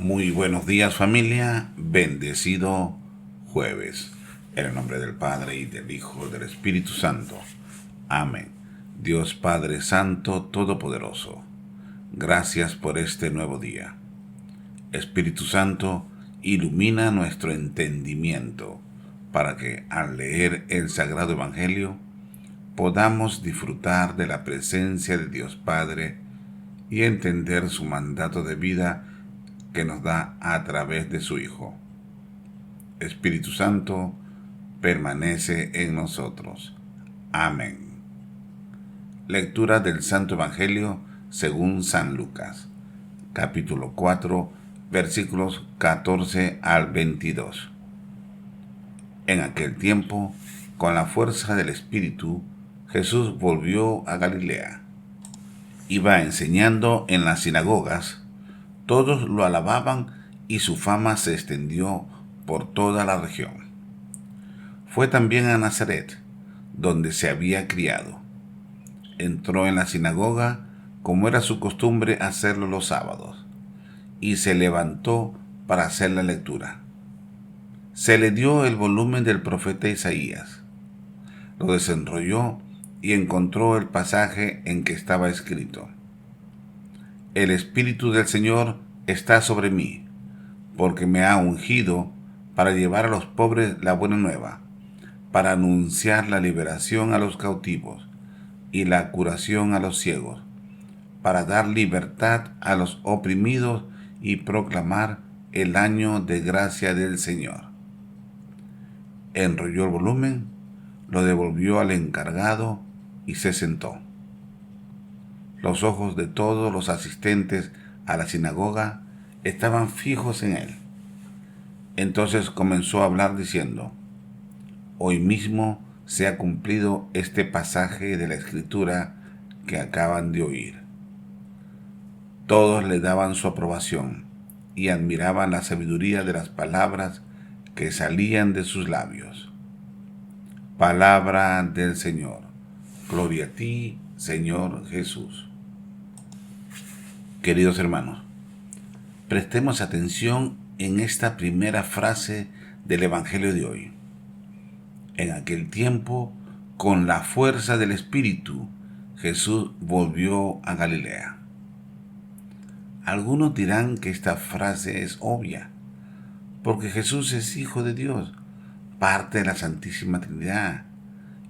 Muy buenos días, familia, bendecido jueves. En el nombre del Padre y del Hijo y del Espíritu Santo. Amén. Dios Padre Santo Todopoderoso, gracias por este nuevo día. Espíritu Santo, ilumina nuestro entendimiento para que al leer el Sagrado Evangelio podamos disfrutar de la presencia de Dios Padre y entender su mandato de vida que nos da a través de su Hijo. Espíritu Santo, permanece en nosotros. Amén. Lectura del Santo Evangelio según San Lucas, capítulo 4, versículos 14 al 22. En aquel tiempo, con la fuerza del Espíritu, Jesús volvió a Galilea. Iba enseñando en las sinagogas. Todos lo alababan y su fama se extendió por toda la región. Fue también a Nazaret, donde se había criado. Entró en la sinagoga, como era su costumbre hacerlo los sábados, y se levantó para hacer la lectura. Se le dio el volumen del profeta Isaías. Lo desenrolló y encontró el pasaje en que estaba escrito: El Espíritu del Señor está sobre mí, porque me ha ungido para llevar a los pobres la buena nueva, para anunciar la liberación a los cautivos y la curación a los ciegos, para dar libertad a los oprimidos y proclamar el año de gracia del Señor. Enrolló el volumen, lo devolvió al encargado y se sentó. Los ojos de todos los asistentes a la sinagoga estaban fijos en él. Entonces comenzó a hablar diciendo: Hoy mismo se ha cumplido este pasaje de la Escritura que acaban de oír. Todos le daban su aprobación y admiraban la sabiduría de las palabras que salían de sus labios. Palabra del Señor. Gloria a ti, Señor Jesús. Queridos hermanos, prestemos atención en esta primera frase del Evangelio de hoy. En aquel tiempo, con la fuerza del Espíritu, Jesús volvió a Galilea. Algunos dirán que esta frase es obvia, porque Jesús es Hijo de Dios, parte de la Santísima Trinidad,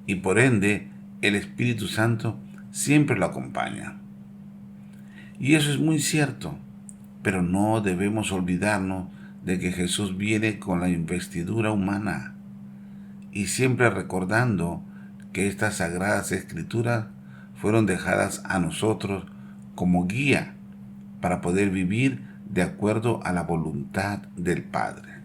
y por ende el Espíritu Santo siempre lo acompaña. Y eso es muy cierto, pero no debemos olvidarnos de que Jesús viene con la investidura humana, y siempre recordando que estas sagradas escrituras fueron dejadas a nosotros como guía para poder vivir de acuerdo a la voluntad del Padre.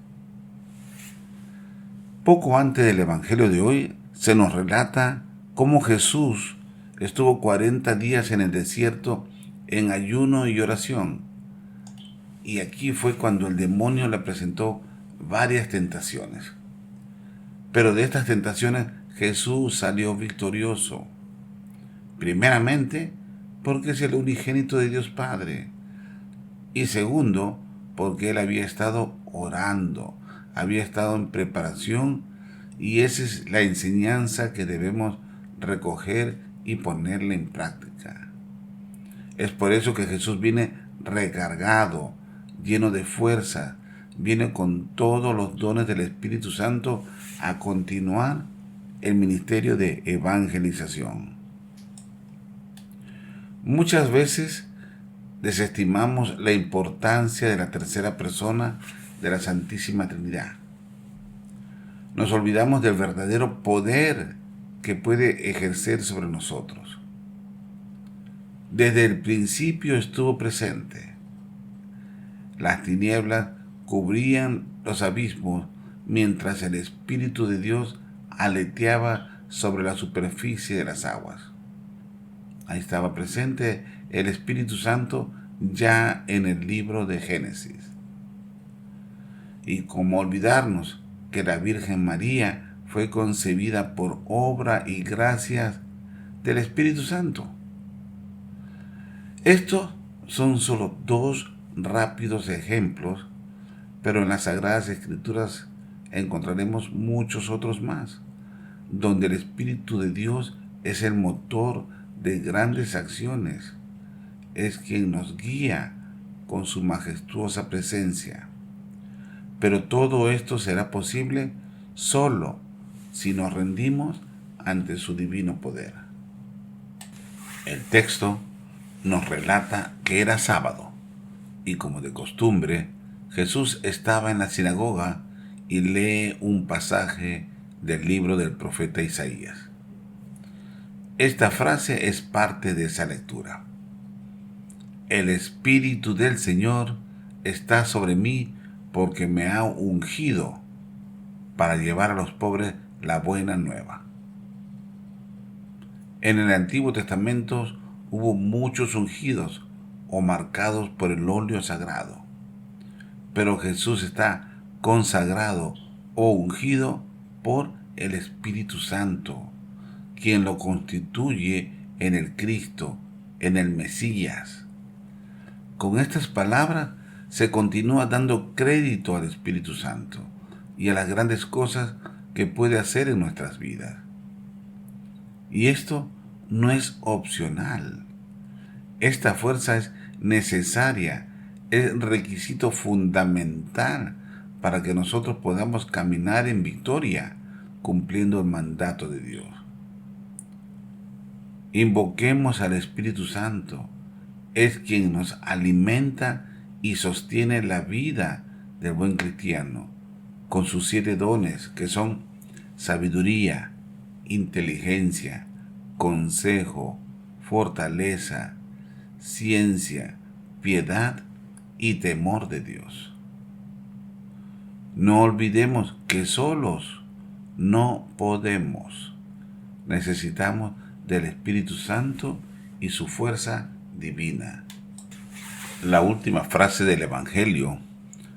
Poco antes del Evangelio de hoy se nos relata cómo Jesús estuvo 40 días en el desierto en ayuno y oración. Y aquí fue cuando el demonio le presentó varias tentaciones. Pero de estas tentaciones Jesús salió victorioso. Primeramente, porque es el unigénito de Dios Padre. Y segundo, porque él había estado orando, había estado en preparación, y esa es la enseñanza que debemos recoger y ponerla en práctica. Es por eso que Jesús viene recargado, lleno de fuerza, viene con todos los dones del Espíritu Santo a continuar el ministerio de evangelización. Muchas veces desestimamos la importancia de la tercera persona de la Santísima Trinidad. Nos olvidamos del verdadero poder que puede ejercer sobre nosotros. Desde el principio estuvo presente. Las tinieblas cubrían los abismos mientras el Espíritu de Dios aleteaba sobre la superficie de las aguas. Ahí estaba presente el Espíritu Santo ya en el libro de Génesis. Y cómo olvidarnos que la Virgen María fue concebida por obra y gracias del Espíritu Santo. Estos son solo dos rápidos ejemplos, pero en las Sagradas Escrituras encontraremos muchos otros más, donde el Espíritu de Dios es el motor de grandes acciones, es quien nos guía con su majestuosa presencia. Pero todo esto será posible solo si nos rendimos ante su divino poder. El texto nos relata que era sábado y, como de costumbre, Jesús estaba en la sinagoga y lee un pasaje del libro del profeta Isaías. Esta frase es parte de esa lectura. El Espíritu del Señor está sobre mí porque me ha ungido para llevar a los pobres la buena nueva. En el Antiguo Testamento hubo muchos ungidos o marcados por el óleo sagrado, pero Jesús está consagrado o ungido por el Espíritu Santo, quien lo constituye en el Cristo, en el Mesías. Con estas palabras se continúa dando crédito al Espíritu Santo y a las grandes cosas que puede hacer en nuestras vidas. Y esto no es opcional. Esta fuerza es necesaria, es requisito fundamental para que nosotros podamos caminar en victoria, cumpliendo el mandato de Dios. Invoquemos al Espíritu Santo. Es quien nos alimenta y sostiene la vida del buen cristiano, con sus 7 dones, que son sabiduría, inteligencia, consejo, fortaleza, ciencia, piedad y temor de Dios. No olvidemos que solos no podemos. Necesitamos del Espíritu Santo y su fuerza divina. La última frase del Evangelio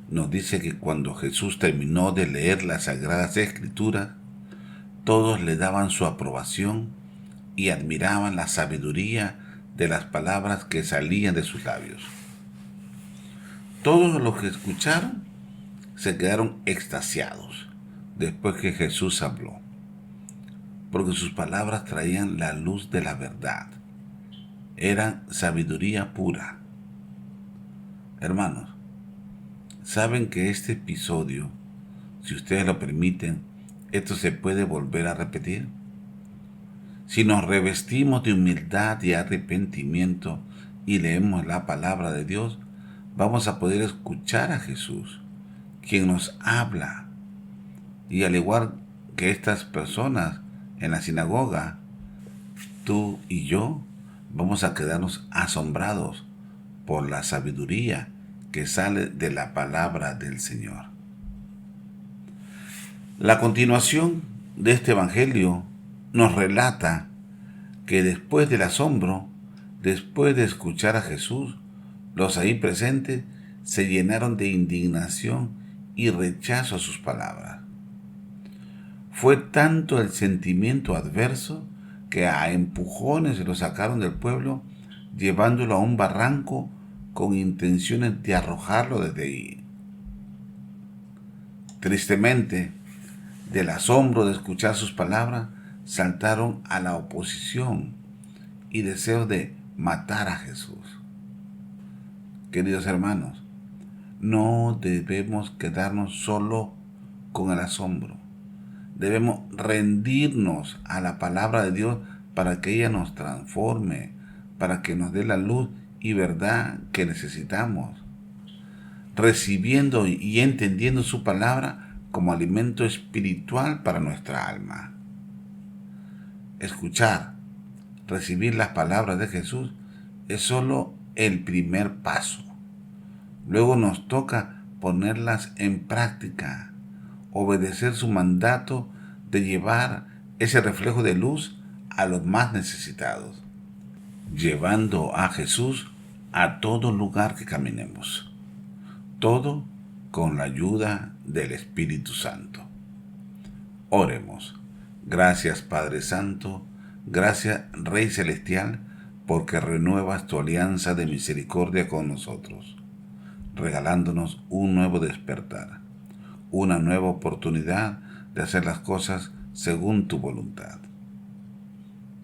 nos dice que cuando Jesús terminó de leer las Sagradas Escrituras, todos le daban su aprobación y admiraban la sabiduría de las palabras que salían de sus labios. Todos los que escucharon se quedaron extasiados después que Jesús habló, porque sus palabras traían la luz de la verdad. Eran sabiduría pura. Hermanos, saben que este episodio, si ustedes lo permiten, esto se puede volver a repetir. Si nos revestimos de humildad y arrepentimiento y leemos la palabra de Dios, vamos a poder escuchar a Jesús, quien nos habla. Y al igual que estas personas en la sinagoga, tú y yo vamos a quedarnos asombrados por la sabiduría que sale de la palabra del Señor. La continuación de este evangelio nos relata que después del asombro, después de escuchar a Jesús, los ahí presentes se llenaron de indignación y rechazo a sus palabras. Fue tanto el sentimiento adverso que a empujones lo sacaron del pueblo, llevándolo a un barranco con intenciones de arrojarlo desde ahí. Tristemente, del asombro de escuchar sus palabras, saltaron a la oposición y deseo de matar a Jesús. Queridos hermanos, no debemos quedarnos solo con el asombro. Debemos rendirnos a la palabra de Dios para que ella nos transforme, para que nos dé la luz y verdad que necesitamos, recibiendo y entendiendo su palabra como alimento espiritual para nuestra alma. Escuchar, recibir las palabras de Jesús es solo el primer paso. Luego nos toca ponerlas en práctica, obedecer su mandato de llevar ese reflejo de luz a los más necesitados, llevando a Jesús a todo lugar que caminemos. Todo con la ayuda del Espíritu Santo. Oremos. Gracias, Padre Santo, gracias, Rey Celestial, porque renuevas tu alianza de misericordia con nosotros. regalándonos un nuevo despertar, una nueva oportunidad de hacer las cosas según tu voluntad.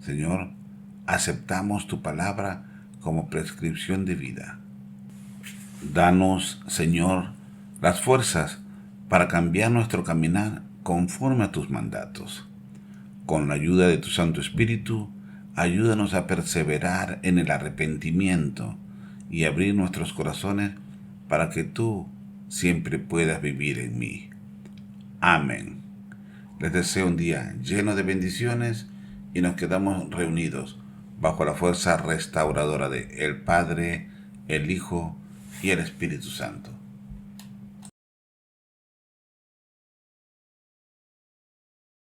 Señor, aceptamos tu palabra como prescripción de vida. Danos, Señor, las fuerzas para cambiar nuestro caminar conforme a tus mandatos. Con la ayuda de tu Santo Espíritu, ayúdanos a perseverar en el arrepentimiento y abrir nuestros corazones para que tú siempre puedas vivir en mí. Amén. Les deseo un día lleno de bendiciones y nos quedamos reunidos bajo la fuerza restauradora de el Padre, el Hijo y el Espíritu Santo.